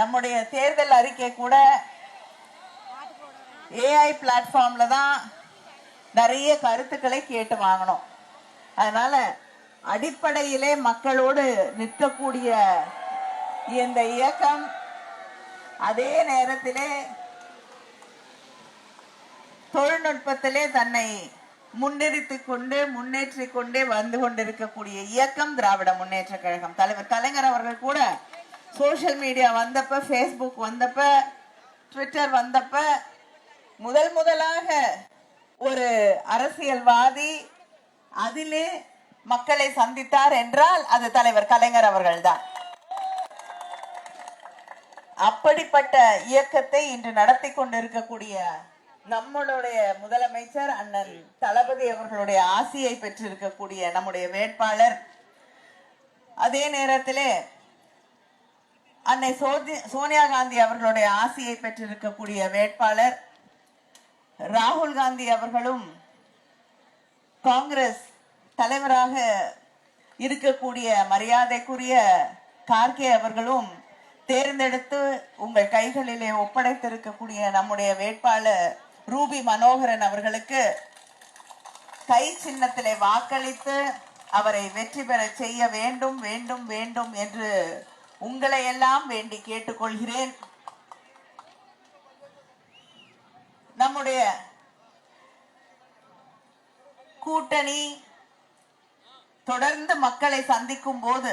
நம்முடைய தேர்தல் அறிக்கை கூட ஏஐ பிளாட்ஃபார்ம்ல தான் நிறைய கருத்துக்களை கேட்டு வாங்கணும். அதனால அடிப்படையிலே மக்களோடு நிற்கக்கூடிய இந்த இயக்கம் அதே நேரத்திலே தொழில்நுட்பத்திலே தன்னை முன்னிறுத்திக் கொண்டு முன்னேற்றிக் கொண்டே வந்து கொண்டிருக்கக்கூடிய இயக்கம் திராவிட முன்னேற்ற கழகம். தலைவர் கலைஞர் அவர்கள் கூட சோசியல் மீடியா வந்தப்ப, ஃபேஸ்புக் வந்தப்ப, ட்விட்டர் வந்தப்ப முதலாக ஒரு அரசியல்வாதி அதிலே மக்களை சந்தித்தார் என்றால் அது தலைவர் கலைஞர் அவர்கள்தான். அப்படிப்பட்ட இயக்கத்தை இன்று நடத்தி கொண்டிருக்கக்கூடிய நம்மளுடைய முதலமைச்சர் அண்ணன் தளபதி அவர்களுடைய ஆசியை பெற்றிருக்கக்கூடிய நம்முடைய வேட்பாளர், அதே நேரத்திலே அன்னை சோனியா காந்தி அவர்களுடைய ஆசியை பெற்றிருக்கக்கூடிய வேட்பாளர் ராகுல் காந்தி அவர்களும், காங்கிரஸ் தலைவராக இருக்கக்கூடிய மரியாதைக்குரிய கார்கே அவர்களும் தேர்ந்தெடுத்து உங்கள் கைகளிலே ஒப்படைத்திருக்கக்கூடிய நம்முடைய வேட்பாளர் ரூபி மனோகரன் அவர்களுக்கு கை சின்னத்திலே வாக்களித்து அவரை வெற்றி பெற செய்ய வேண்டும் வேண்டும் வேண்டும் என்று உங்களை எல்லாம் வேண்டி கேட்டுக்கொள்கிறேன். நம்முடைய கூட்டணி தொடர்ந்து மக்களை சந்திக்கும் போது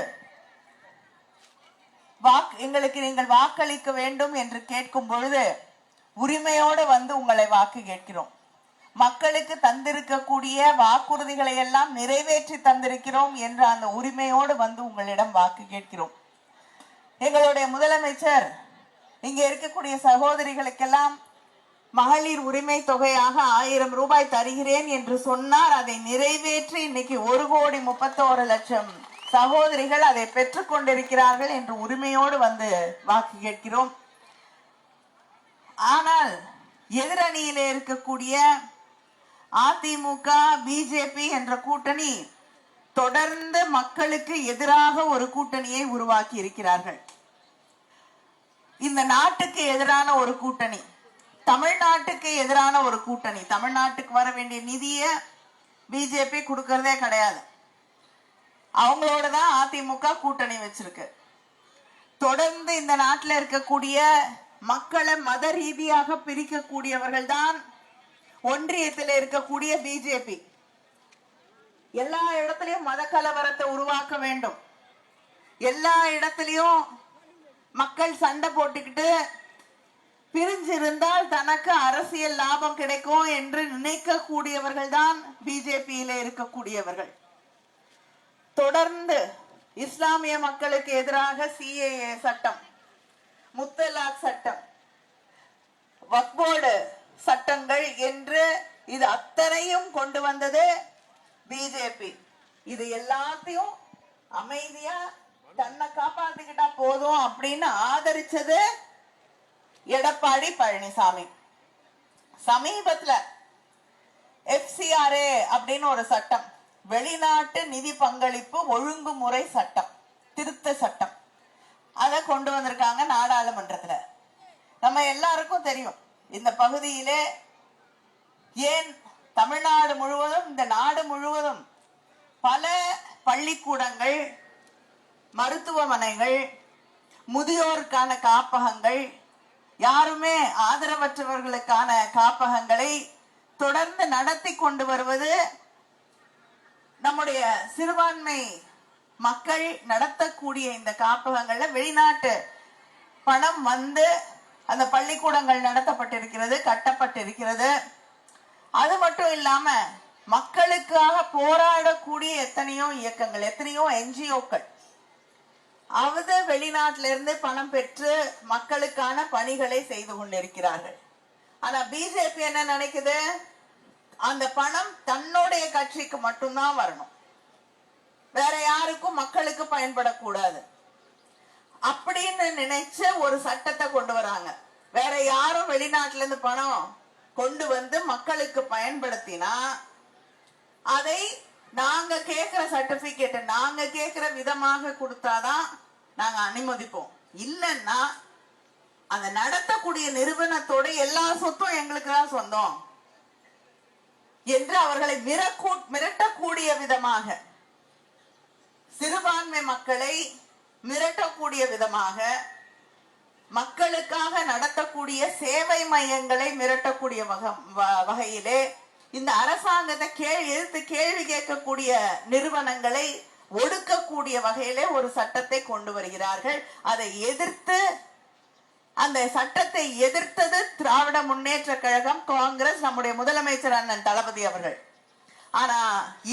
எங்களுக்கு நீங்கள் வாக்களிக்க வேண்டும் என்று கேட்கும் பொழுது உரிமையோடு வந்து உங்களை வாக்கு கேட்கிறோம். மக்களுக்கு தந்திருக்கக்கூடிய வாக்குறுதிகளை எல்லாம் நிறைவேற்றி தந்திருக்கிறோம் என்ற அந்த உரிமையோடு வந்து உங்களிடம் வாக்கு கேட்கிறோம். எங்களுடைய முதலமைச்சர் இங்க இருக்கக்கூடிய சகோதரிகளுக்கெல்லாம் மகளிர் உரிமை தொகையாக 1000 ரூபாய் தருகிறேன் என்று சொன்னார். அதை நிறைவேற்றி இன்னைக்கு 1,31,00,000 சகோதரிகள் அதை பெற்றுக் கொண்டிருக்கிறார்கள் என்று உரிமையோடு வந்து வாக்கு கேட்கிறோம். ஆனால் எதிரணியிலே இருக்கக்கூடிய அதிமுக, பிஜேபி என்ற கூட்டணி தொடர்ந்து மக்களுக்கு எதிராக ஒரு கூட்டணியை உருவாக்கி இருக்கிறார்கள். இந்த நாட்டுக்கு எதிரான ஒரு கூட்டணி, தமிழ்நாட்டுக்கு எதிரான ஒரு கூட்டணி. தமிழ்நாட்டுக்கு வர வேண்டிய நிதியை பிஜேபி கொடுக்கறதே கிடையாது. அவங்களோட தான் அதிமுக கூட்டணி வச்சிருக்கு. தொடர்ந்து இந்த நாட்டில் இருக்கக்கூடிய மக்களை மத ரீதியாக பிரிக்கக்கூடியவர்கள் தான் ஒன்றியத்தில் இருக்கக்கூடிய பிஜேபி. எல்லா இடத்திலையும் மத கலவரத்தை உருவாக்க வேண்டும், எல்லா இடத்திலையும் மக்கள் சண்டை போட்டுக்கிட்டு பிரிஞ்சிருந்தால் தனக்கு அரசியல் லாபம் கிடைக்கும் என்று நினைக்கக்கூடியவர்கள் தான் பிஜேபியில இருக்கக்கூடியவர்கள். தொடர்ந்து இஸ்லாமிய மக்களுக்கு எதிராக சிஏஏ சட்டம், முத்தலாக் சட்டம், வக்ஃப் போர்டு சட்டங்கள் என்று இது அத்தனையும் கொண்டு வந்தது பிஜேபி. இது எல்லாத்தையும் அமைதியா தன்னை காப்பாத்திக்கிட்டா போதும் அப்படின்னு ஆதரிச்சது எடப்பாடி பழனிசாமி. சமீபத்துல FCRA அப்படின்னு ஒரு சட்டம், வெளிநாட்டு நிதி பங்களிப்பு ஒழுங்குமுறை சட்டம், திருத்த சட்டம், அதை கொண்டு வந்திருக்காங்க நாடாளுமன்றத்துல. நம்ம எல்லாருக்கும் தெரியும், இந்த பகுதியிலே ஏன் தமிழ்நாடு முழுவதும், இந்த நாடு முழுவதும் பல பள்ளிக்கூடங்கள், மருத்துவமனைகள், முதியோருக்கான காப்பகங்கள், யாருமே ஆதரவற்றவர்களுக்கான காப்பகங்களை தொடர்ந்து நடத்தி கொண்டு வருவது நம்முடைய சிறுபான்மை மக்கள் நடத்தக்கூடிய இந்த காப்பகங்கள்ல வெளிநாட்டு பணம் வந்து அந்த பள்ளிக்கூடங்கள் நடத்தப்பட்டிருக்கிறது, கட்டப்பட்டிருக்கிறது. அது மட்டும் இல்லாம மக்களுக்காக போராடக்கூடிய எத்தனையோ இயக்கங்கள், எத்தனையோ என்ஜிஓக்கள் அவது வெளிநாட்டிலிருந்து பணம் பெற்று மக்களுக்கான பணிகளை செய்து கொண்டிருக்கிறார்கள். ஆனா பிஜேபி என்ன நினைக்குது, அந்த பணம் தன்னுடைய கட்சிக்கு மட்டும்தான் வரணும், வேற யாருக்கும் மக்களுக்கு பயன்படக்கூடாது அப்படின்னு நினைச்ச ஒரு சட்டத்தை கொண்டு வராங்க. வேற யாரும் வெளிநாட்டுல இருந்து பணம் கொண்டு வந்து மக்களுக்கு பயன்படுத்தினா அதை நாங்க கேட்கிற சர்டிபிகேட் நாங்க கேட்கிற விதமாக கொடுத்தாதான் நாங்க அனுமதிப்போம். இல்லைன்னா அந்த நடத்தக்கூடிய நிறுவனத்தோட எல்லா சொத்தும் எங்களுக்கு தான் சொந்தம் என்று அவர்களை மிரட்டக்கூடிய விதமாக, சிறுபான்மை மக்களை மிரட்டக்கூடிய விதமாக, மக்களுக்காக நடத்தக்கூடிய சேவை மையங்களை மிரட்டக்கூடிய வகையிலே இந்த அரசாங்கத்தை எதிர்த்து கேள்வி கேட்கக்கூடிய நிறுவனங்களை ஒடுக்கக்கூடிய வகையிலே ஒரு சட்டத்தை கொண்டு வருகிறார்கள். அதை எதிர்த்து, அந்த சட்டத்தை எதிர்த்தது திராவிட முன்னேற்ற கழகம், காங்கிரஸ், நம்முடைய முதலமைச்சர் அண்ணன் தளபதி அவர்கள். ஆனா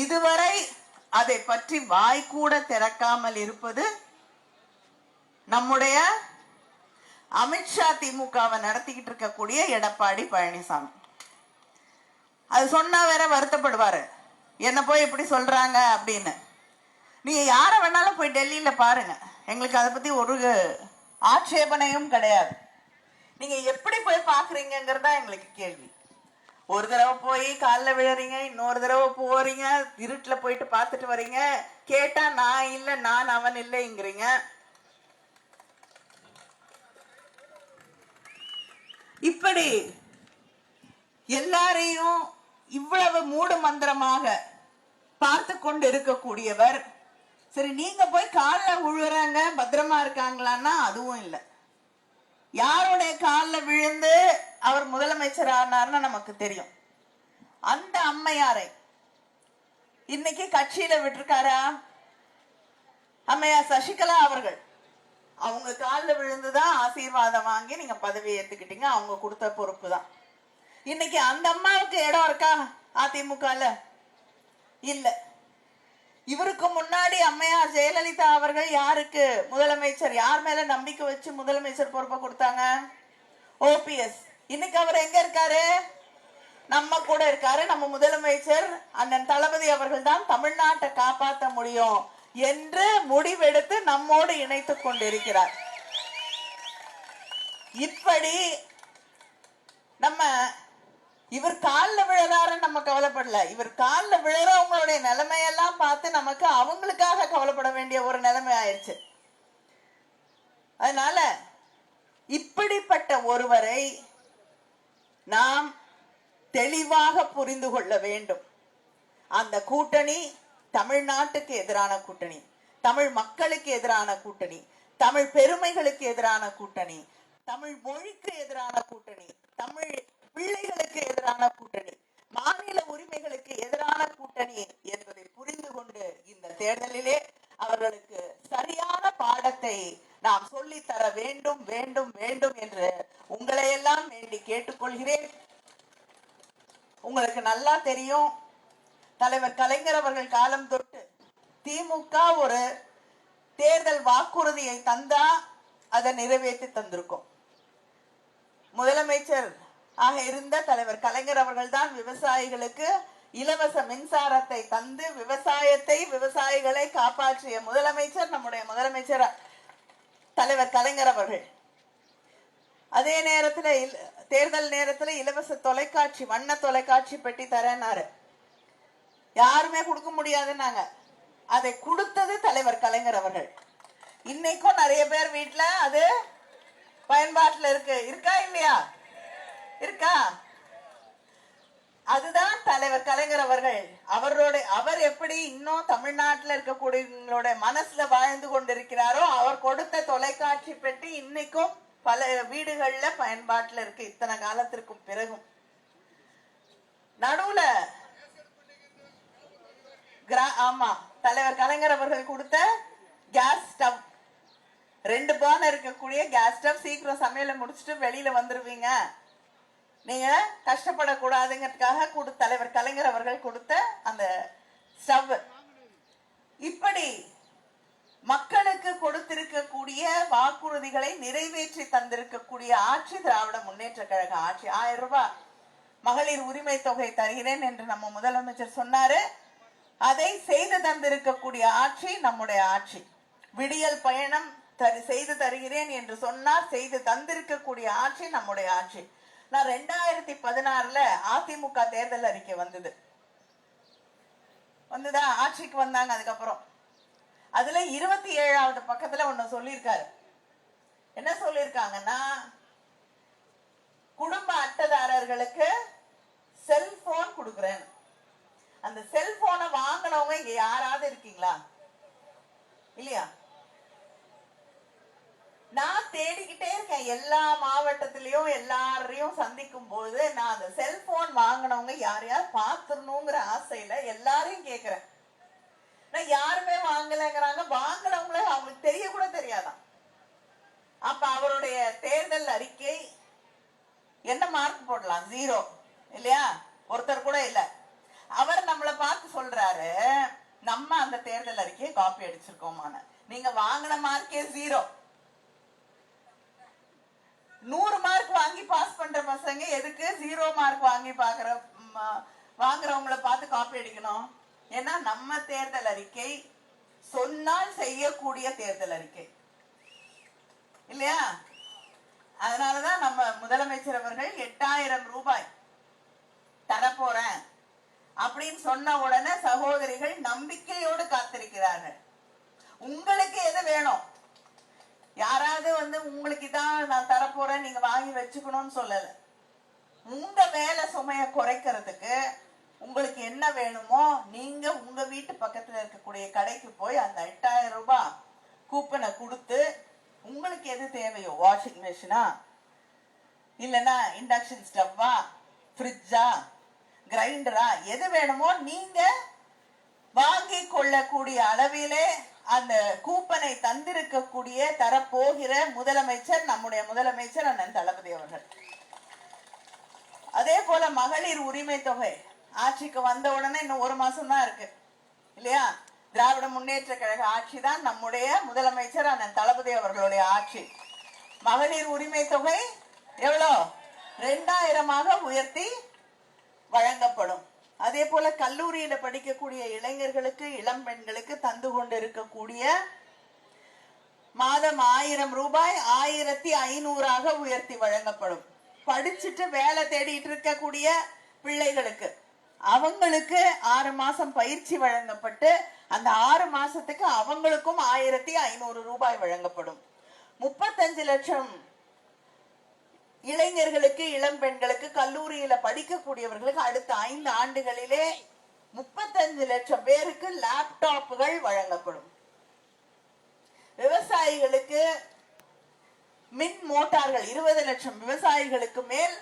இதுவரை அதை பற்றி வாய்க்கூட திறக்காமல் இருப்பது நம்முடைய அமித்ஷா, திமுகவை நடத்திக்கிட்டு இருக்கக்கூடிய எடப்பாடி பழனிசாமி. அது சொன்னா வேற வருத்தப்படுவாரு, என்ன போய் இப்படி சொல்றாங்க அப்படின்னு. நீங்க யார வேணாலும் போய் டெல்லியில பாருங்க, எங்களுக்கு அதை பத்தி ஒரு ஆட்சேபனையும் கிடையாது. நீங்க எப்படி போய் பாக்குறீங்கிறதா எங்களுக்கு கேள்வி. ஒரு தடவை போய் காலில் விழுறீங்க, இன்னொரு தடவை போறீங்க, இருட்டுல போயிட்டு பார்த்துட்டு வரீங்க, கேட்டா நான் இல்லை நான் அவன் இல்லைங்கிறீங்க. இப்படி எல்லாரையும் இவ்வளவு மூடு மந்திரமாக பார்த்து கொண்டு இருக்கக்கூடியவர், சரி நீங்க போய் காலில் விழுறாங்க பத்திரமா இருக்காங்களான்னா அதுவும் இல்லை. யாருடைய காலில் விழுந்து அவர் முதலமைச்சர் ஆனார்னு நமக்கு தெரியும். அந்த அம்மையாரை இன்னைக்கு கட்சியில விட்டுருக்காரா? அம்மையார் சசிகலா அவர்கள் அவங்க காலில் விழுந்துதான் ஆசீர்வாதம் வாங்கி நீங்க பதவி ஏத்துக்கிட்டீங்க, அவங்க கொடுத்த பொறுப்பு தான். இன்னைக்கு அந்த அம்மாவுக்கு இடம் இருக்கா அதிமுகல? இல்ல. இவருக்கு முன்னாடி அம்மையார் ஜெயலலிதா அவர்கள் யாருக்கு முதலமைச்சர், யார் மேல நம்பிக்கை வச்சு முதலமைச்சர் பொறுப்பை கொடுத்தாங்க? ஓபிஎஸ். இன்னைக்கு அவர் எங்க இருக்காரு? நம்ம கூட இருக்காரு. நம்ம முதலமைச்சர் அண்ணன் தளபதி அவர்கள் தான் தமிழ்நாட்டை காப்பாற்ற முடியும் என்று முடிவெடுத்து நம்மோடு இணைத்துக் கொண்டிருக்கிறார். இப்படி நம்ம இவர் காலில் விழறாருன்னு நம்ம கவலைப்படல, இவர் காலில் விழறவங்களுடைய நிலைமையெல்லாம் பார்த்து நமக்கு அவங்களுக்காக கவலைப்பட வேண்டிய ஒரு நிலைமை ஆயிடுச்சு. அதனால இப்படிப்பட்ட ஒருவரை நாம் தெளிவாக புரிந்து கொள்ள வேண்டும். அந்த கூட்டணி தமிழ்நாட்டுக்கு எதிரான கூட்டணி, தமிழ் மக்களுக்கு எதிரான கூட்டணி, தமிழ் பெருமைகளுக்கு எதிரான கூட்டணி, தமிழ் மொழிக்கு எதிரான கூட்டணி, தமிழ் பிள்ளைகளுக்கு எதிரான கூட்டணி, மாநில உரிமைகளுக்கு எதிரான கூட்டணி என்பதை புரிந்து கொண்டு இந்த தேர்தலிலே அவர்களுக்கு சரியான பாடத்தை நாம் சொல்லித்தர வேண்டும் வேண்டும் வேண்டும் என்று உங்களை எல்லாம் வேண்டி கேட்டுக்கொள்கிறேன். உங்களுக்கு நல்லா தெரியும், தலைவர் கலைஞர் அவர்கள் காலம் தொட்டு திமுக ஒரு தேர்தல் வாக்குறுதியை தந்தா அதை நிறைவேற்றி தந்திருக்கும். முதலமைச்சர் ஆக இருந்த தலைவர் கலைஞர் அவர்கள் தான் விவசாயிகளுக்கு இலவச மின்சாரத்தை தந்து விவசாயிகளை காப்பாற்றிய முதலமைச்சர் நம்முடைய முதலமைச்சர் தலைவர் கலைஞர் அவர்கள். அதே நேரத்தில் தேர்தல் நேரத்தில் இலவச தொலைக்காட்சி, வண்ண தொலைக்காட்சி பெட்டி தரேன்னாரு. யாருமே கொடுக்க முடியாதுன்னாங்க. அதை கொடுத்தது தலைவர் கலைஞர் அவர்கள். இன்னைக்கும் நிறைய பேர் வீட்டுல அது பயன்பாட்டில் இருக்கா இல்லையா? இருக்கா? அதுதான் தலைவர் கலைஞர் அவர்கள். அவர் எப்படி இன்னும் தமிழ்நாட்டில் இருக்கக்கூடிய மனசுல வாழ்ந்து கொண்டிருக்கிறாரோ, அவர் கொடுத்த தொலைக்காட்சி பெட்டி இன்னைக்கும் பல வீடுகள்ல பயன்பாட்டில் இருக்கு. இத்தனை காலத்திற்கும் பிறகும் நடுவுல ஆமா தலைவர் கலைஞர் அவர்கள் கொடுத்த கேஸ் ஸ்டவ், 2 பர்னர் இருக்கக்கூடிய கேஸ் ஸ்டவ், சீக்கிரம் சமையலை முடிச்சுட்டு வெளியில வந்துருவீங்க, நீங்க கஷ்டப்படக்கூடாதுங்கிறதுக்காக தலைவர் கலைஞர் அவர்கள் கொடுத்த அந்த ஸ்டவ். இப்படி மக்களுக்கு கொடுத்திருக்கக்கூடிய வாக்குறுதிகளை நிறைவேற்றி தந்திருக்கக்கூடிய ஆட்சி திராவிட முன்னேற்ற கழக ஆட்சி. 1000 ரூபாய் மகளிர் உரிமை தொகை தருகிறேன் என்று நம்ம முதலமைச்சர் சொன்னாரு. அதை செய்து தந்திருக்கக்கூடிய ஆட்சி நம்முடைய ஆட்சி. விடியல் பயணம் செய்து தருகிறேன் என்று சொன்னார், செய்து தந்திருக்கக்கூடிய ஆட்சி நம்முடைய ஆட்சி. நான் 2016 அதிமுக தேர்தல் அறிக்கை வந்துதா ஆட்சிக்கு வந்தாங்க. அதுக்கப்புறம் அதுல 27வது பக்கத்துல ஒண்ணு சொல்லியிருக்காரு. என்ன சொல்லியிருக்காங்கன்னா, தொழிலாளர்களுக்கு செல்போன் கொடுக்குறேன். அந்த செல்போனை வாங்கினவங்க இங்க யாராவது இருக்கீங்களா? இல்லையா? நான் தேடிக்கிட்டே இருக்கேன். எல்லா மாவட்டத்திலயும் எல்லாரையும் சந்திக்கும் போது நான் அந்த செல்போன் வாங்கினவங்க யார் யார் பாத்துடணுங்கிற ஆசையில எல்லாரையும் கேக்குறேன். நான் யாருமே வாங்கலைங்கிறாங்க. வாங்கினவங்களே அவங்களுக்கு தெரிய கூட தெரியாதான். அப்ப அவருடைய தேர்தல் அறிக்கை என்ன மார்க் போடலாம்? 0 இல்லையா? ஒருத்தர் கூட இல்ல. அவர் நம்மளை பார்த்து சொல்றாரு, நம்ம அந்த தேர்தல் அறிக்கையை காப்பி அடிச்சிருக்கோமான. நீங்க வாங்கின மார்க்கே 0. 100 மார்க் வாங்கி பாஸ் பண்ற பசங்க எதுக்கு 0 மார்க் வாங்கி வாங்குறவங்களை பார்த்து காப்பி அடிக்கணும்? ஏன்னா நம்ம தேர்தல் அறிக்கை சொன்னால் செய்யக்கூடிய தேர்தல் அறிக்கை இல்லையா? அதனாலதான் நம்ம முதலமைச்சர் அவர்கள் 8000 ரூபாய் தரப்போறேன் அப்படின்னு சொன்ன உடனே சகோதரிகள் நம்பிக்கையோடு காத்திருக்கிறார்கள். உங்களுக்கு எது வேணும்? யாராவது உங்களுக்கு தான் நான் தரப்போறேன் நீங்க வாங்கி வச்சுக்கணும்னு சொல்லல. உங்க வேலை சுமைய குறைக்கிறதுக்கு உங்களுக்கு என்ன வேணுமோ நீங்க உங்க வீட்டு பக்கத்துல இருக்கக்கூடிய கடைக்கு போய் அந்த 8000 ரூபாய் கூப்பனை கொடுத்து உங்களுக்கு எது தேவையோ, வாஷிங் மிஷினா, இல்லைன்னா இண்டக்ஷன் ஸ்டவ்வா, ஃப்ரிட்ஜா, கிரைண்டரா, எது வேணுமோ நீங்க வாங்கி கொள்ளக்கூடிய அளவிலே அந்த கூப்பனை தந்திருக்கக்கூடிய தரப்போகிற முதலமைச்சர் நம்முடைய முதலமைச்சர் அண்ணன் தளபதி அவர்கள். அதே போல மகளிர் உரிமை தொகை ஆட்சிக்கு வந்த உடனே இன்னும் 1 மாசம் தான் இருக்கு இல்லையா? திராவிட முன்னேற்ற கழக ஆட்சி தான் நம்முடைய முதலமைச்சர் அண்ணன் தளபதி அவர்களுடைய ஆட்சி. மகளிர் உரிமை தொகை எவ்வளோ? 2000 உயர்த்தி வழங்கப்படும். அதே போல கல்லூரியில படிக்கக்கூடிய இளைஞர்களுக்கு, இளம் பெண்களுக்கு தந்து கொண்டிருக்கக்கூடிய மாதம் 1000 ரூபாய் 1500 உயர்த்தி வழங்கப்படும். படிச்சுட்டு வேலை தேடிட்டு இருக்கக்கூடிய பிள்ளைகளுக்கு அவங்களுக்கு 6 மாசம் பயிற்சி வழங்கப்பட்டு அந்த 6 மாசத்துக்கு அவங்களுக்கும் 1500 ரூபாய் வழங்கப்படும். 35 லட்சம் இளைஞர்களுக்கு, இளம் பெண்களுக்கு, கல்லூரியில படிக்கக்கூடியவர்களுக்கு அடுத்த 5 ஆண்டுகளிலே 35 லட்சம் பேருக்கு லேப்டாப்புகள் வழங்கப்படும். விவசாயிகளுக்கு மின் மோட்டார்கள் 20 லட்சம் விவசாயிகளுக்கு மேல்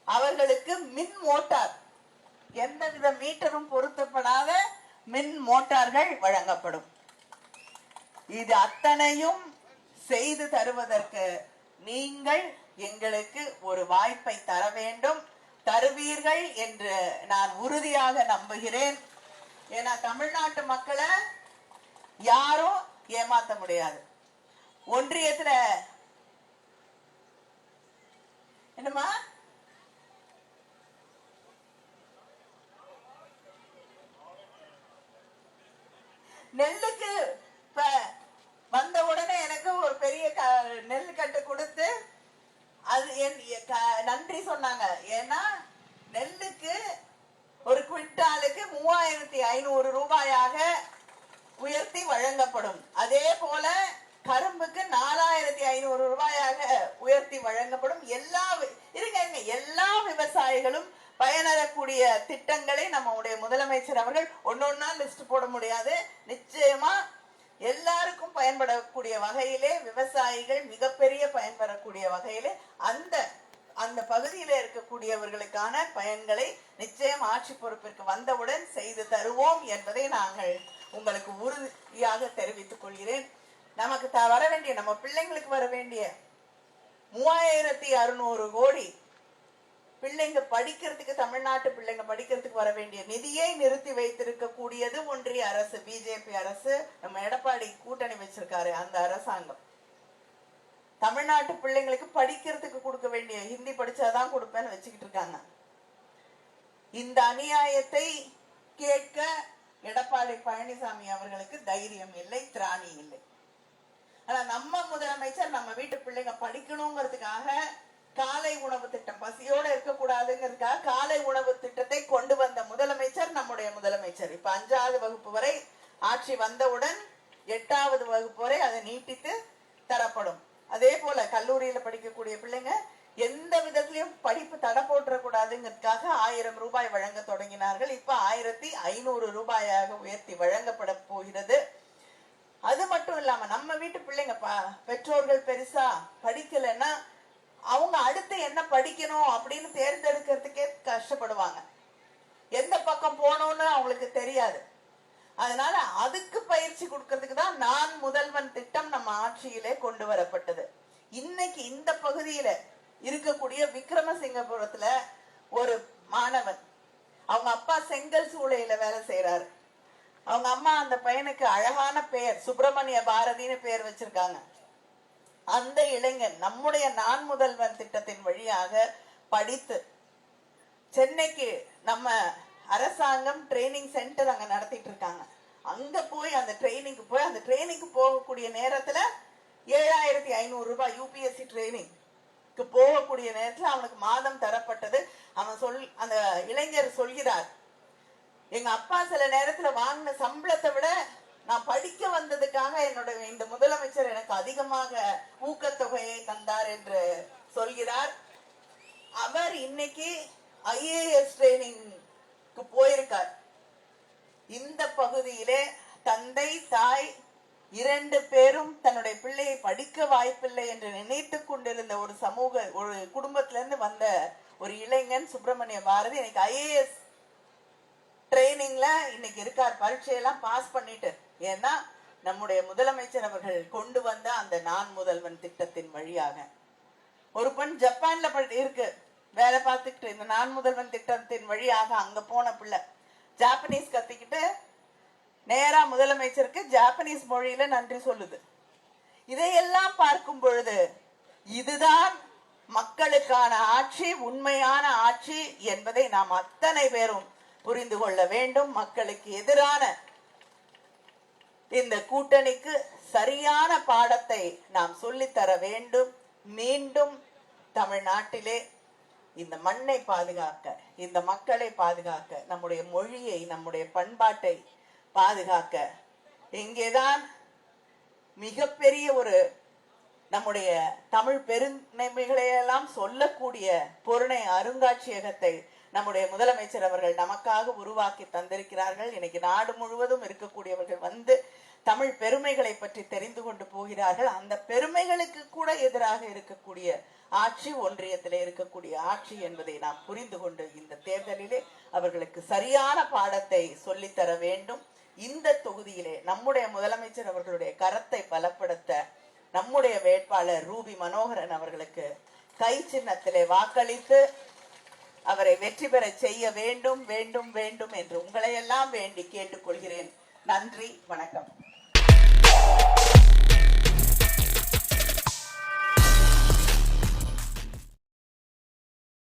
அவர்களுக்கு மின் மோட்டார், எந்தவித மீட்டரும் பொருத்தப்படாத மின் மோட்டார்கள் வழங்கப்படும். இது அத்தனையும் செய்து தருவதற்கு நீங்கள் எங்களுக்கு ஒரு வாய்ப்பை தர வேண்டும், தருவீர்கள் என்று நான் உறுதியாக நம்புகிறேன். ஏன்னா தமிழ்நாட்டு மக்களை யாரும் ஏமாத்த முடியாது. ஒன்றியத்துல என்னமா நெல்லுக்கு வந்த உடனே எனக்கு ஒரு பெரிய நெல் கட்டு கொடுத்து அது நன்றி சொன்னாங்க. ஏன்னா நெல்லுக்கு ஒரு குவிண்டாலுக்கு 3500 ரூபாயாக உயர்த்தி வழங்கப்படும். அதே போல கரும்புக்கு 4500 ரூபாயாக உயர்த்தி வழங்கப்படும். எல்லா விவசாயிகளும் பயனறக்கூடிய திட்டங்களை நம்முடைய முதலமைச்சர் அவர்கள் ஒன்னொன்னா லிஸ்ட் போட முடியாது. நிச்சயமா எல்லாருக்கும் பயன்படக்கூடிய வகையிலே, விவசாயிகள் மிகப்பெரிய பயன்பெறக்கூடிய வகையிலே அந்த பகுதியில இருக்கக்கூடியவர்களுக்கான பயன்களை நிச்சயம் ஆட்சி பொறுப்பிற்கு வந்தவுடன் செய்து தருவோம் என்பதை நாங்கள் உங்களுக்கு உறுதியாக தெரிவித்துக் கொள்கிறேன். நமக்கு வர வேண்டிய, நம்ம பிள்ளைங்களுக்கு வர வேண்டிய 3600 கோடி பிள்ளைங்க படிக்கிறதுக்கு, தமிழ்நாட்டு பிள்ளைங்க படிக்கிறதுக்கு வர வேண்டிய நிதியை நிறுத்தி வைத்திருக்க கூடியது ஒன்றிய அரசு, பிஜேபி அரசு, நம்ம எடப்பாடி கூட்டணி வச்சிருக்காரு அந்த அரசாங்கம். தமிழ்நாட்டு பிள்ளைங்களுக்கு படிக்கிறதுக்கு கொடுக்க வேண்டிய, ஹிந்தி படிச்சாதான் கொடுப்பேன்னு வச்சுக்கிட்டு இருக்காங்க. இந்த அநியாயத்தை கேட்க எடப்பாடி பழனிசாமி அவர்களுக்கு தைரியம் இல்லை, திராணி இல்லை. ஆனா நம்ம முதலமைச்சர் நம்ம வீட்டு பிள்ளைங்க படிக்கணுங்கிறதுக்காக காலை உணவு திட்டம், பசியோட இருக்கக்கூடாதுங்கிறதுக்காக காலை உணவு திட்டத்தை கொண்டு வந்த முதலமைச்சர் நம்முடைய முதலமைச்சர். இப்ப 5வது வகுப்பு வரை ஆட்சி வந்தவுடன் 8வது வகுப்பு வரை அதை நீட்டித்து தரப்படும். அதே போல கல்லூரியில படிக்கக்கூடிய பிள்ளைங்க எந்த விதத்திலையும் படிப்பு தடை போட்டுற கூடாது. கூடாதுங்கிறதுக்காக 1000 ரூபாய் வழங்க தொடங்கினார்கள். இப்ப 1500 ரூபாயாக உயர்த்தி வழங்கப்பட போகிறது. அது மட்டும் இல்லாம நம்ம வீட்டு பிள்ளைங்க பெற்றோர்கள் பெருசா படிக்கலைன்னா அவங்க அடுத்து என்ன படிக்கணும் அப்படின்னு தேர்ந்தெடுக்கிறதுக்கே கஷ்டப்படுவாங்க. எந்த பக்கம் போகணும்னு அவங்களுக்கு தெரியாது. அதனால அதுக்கு பயிற்சி கொடுக்கறதுக்கு தான் நான் முதல்வன் திட்டம் நம்ம ஆட்சியிலே கொண்டு வரப்பட்டது. இன்னைக்கு இந்த பகுதியில இருக்கக்கூடிய விக்ரமசிங்கபுரத்துல ஒரு மாணவன், அவங்க அப்பா செங்கல் சூளையில வேலை செய்யறாரு. அவங்க அம்மா அந்த பையனுக்கு அழகான பெயர் சுப்பிரமணிய பாரதின்னு பெயர் வச்சிருக்காங்க. அந்த இளைஞன் நம்முடைய நான் முதல்வன் திட்டத்தின் வழியாக படித்து சென்னைக்கு நம்ம அரசாங்கம் ட்ரைனிங் சென்டர் அங்க நடத்திட்டு இருக்காங்க. அங்க போய் அந்த ட்ரைனிங்க்கு போகக்கூடிய நேரத்துல 7500 ரூபாய் யூபிஎஸ்சி ட்ரைனிங்க்கு போகக்கூடிய நேரத்துல அவனுக்கு மாதம் தரப்பட்டது. அந்த இளைஞர் சொல்கிறார், எங்க அப்பா சில நேரத்துல வாங்கின சம்பளத்தை விட நான் படிக்க வந்ததுக்காக இந்த முதலமைச்சர் எனக்கு அதிகமாக ஊக்கத்தொகையை தந்தார் என்று சொல்கிறார். அவர் இன்னைக்கு IAS ட்ரைனிங்க்கு போயிருக்கார். இந்த பகுதியிலே தந்தை தாய் 2 பேரும் தன்னுடைய பிள்ளையை படிக்க வாய்ப்பில்லை என்று நினைத்து கொண்டிருந்த ஒரு குடும்பத்திலிருந்து வந்த ஒரு இளைஞன் சுப்பிரமணிய பாரதி இன்னைக்கு IAS ட்ரைனிங்ல இன்னைக்கு இருக்கார். பரீட்சையெல்லாம் பாஸ் பண்ணிட்டு. ஏன்னா நம்முடைய முதலமைச்சர் அவர்கள் கொண்டு வந்த அந்த நான் முதல்வன் திட்டத்தின் வழியாக. ஒரு பெண் ஜப்பான்ல இருக்கு வேலை பார்த்துக்கிட்டு இந்த நான் முதல்வன் திட்டத்தின் வழியாக அங்க போன பிள்ளை ஜாப்பனீஸ் கத்திக்கிட்டு நேரா முதலமைச்சருக்கு ஜாப்பனீஸ் மொழியில நன்றி சொல்லுது. இதையெல்லாம் பார்க்கும் பொழுது இதுதான் மக்களுக்கான ஆட்சி, உண்மையான ஆட்சி என்பதை நாம் அத்தனை பேரும் புரிந்து கொள்ள வேண்டும். மக்களுக்கு எதிரான இந்த கூட்டணிக்கு சரியான பாடத்தை நாம் சொல்லித்தர வேண்டும். மீண்டும் தமிழ்நாட்டிலே இந்த மண்ணை பாதுகாக்க, இந்த மக்களை பாதுகாக்க, நம்முடைய மொழியை, நம்முடைய பண்பாட்டை பாதுகாக்க இங்கேதான் மிகப்பெரிய ஒரு நம்முடைய தமிழ் பெருமைகளையெல்லாம் சொல்லக்கூடிய பொருணை அருங்காட்சியகத்தை நம்முடைய முதலமைச்சர் அவர்கள் நமக்காக உருவாக்கி தந்திருக்கிறார்கள். இன்னைக்கு நாடு முழுவதும் இருக்கக்கூடியவர்கள் வந்து தமிழ் பெருமைகளை பற்றி தெரிந்து கொண்டு போகிறார்கள். அந்த பெருமைகளுக்கு கூட எதிராக இருக்கக்கூடிய ஆட்சி ஒன்றியத்திலே இருக்கக்கூடிய ஆட்சி என்பதை நாம் புரிந்து கொண்டு இந்த தேர்தலிலே அவர்களுக்கு சரியான பாடத்தை சொல்லித்தர வேண்டும். இந்த தொகுதியிலே நம்முடைய முதலமைச்சர் அவர்களுடைய கரத்தை பலப்படுத்த நம்முடைய வேட்பாளர் ரூபி மனோகரன் அவர்களுக்கு கை சின்னத்திலே வாக்களித்து அவரை வெற்றி பெற செய்ய வேண்டும் வேண்டும் வேண்டும் என்று உங்களையெல்லாம் வேண்டி கேட்டுக்கொள்கிறேன். நன்றி, வணக்கம்.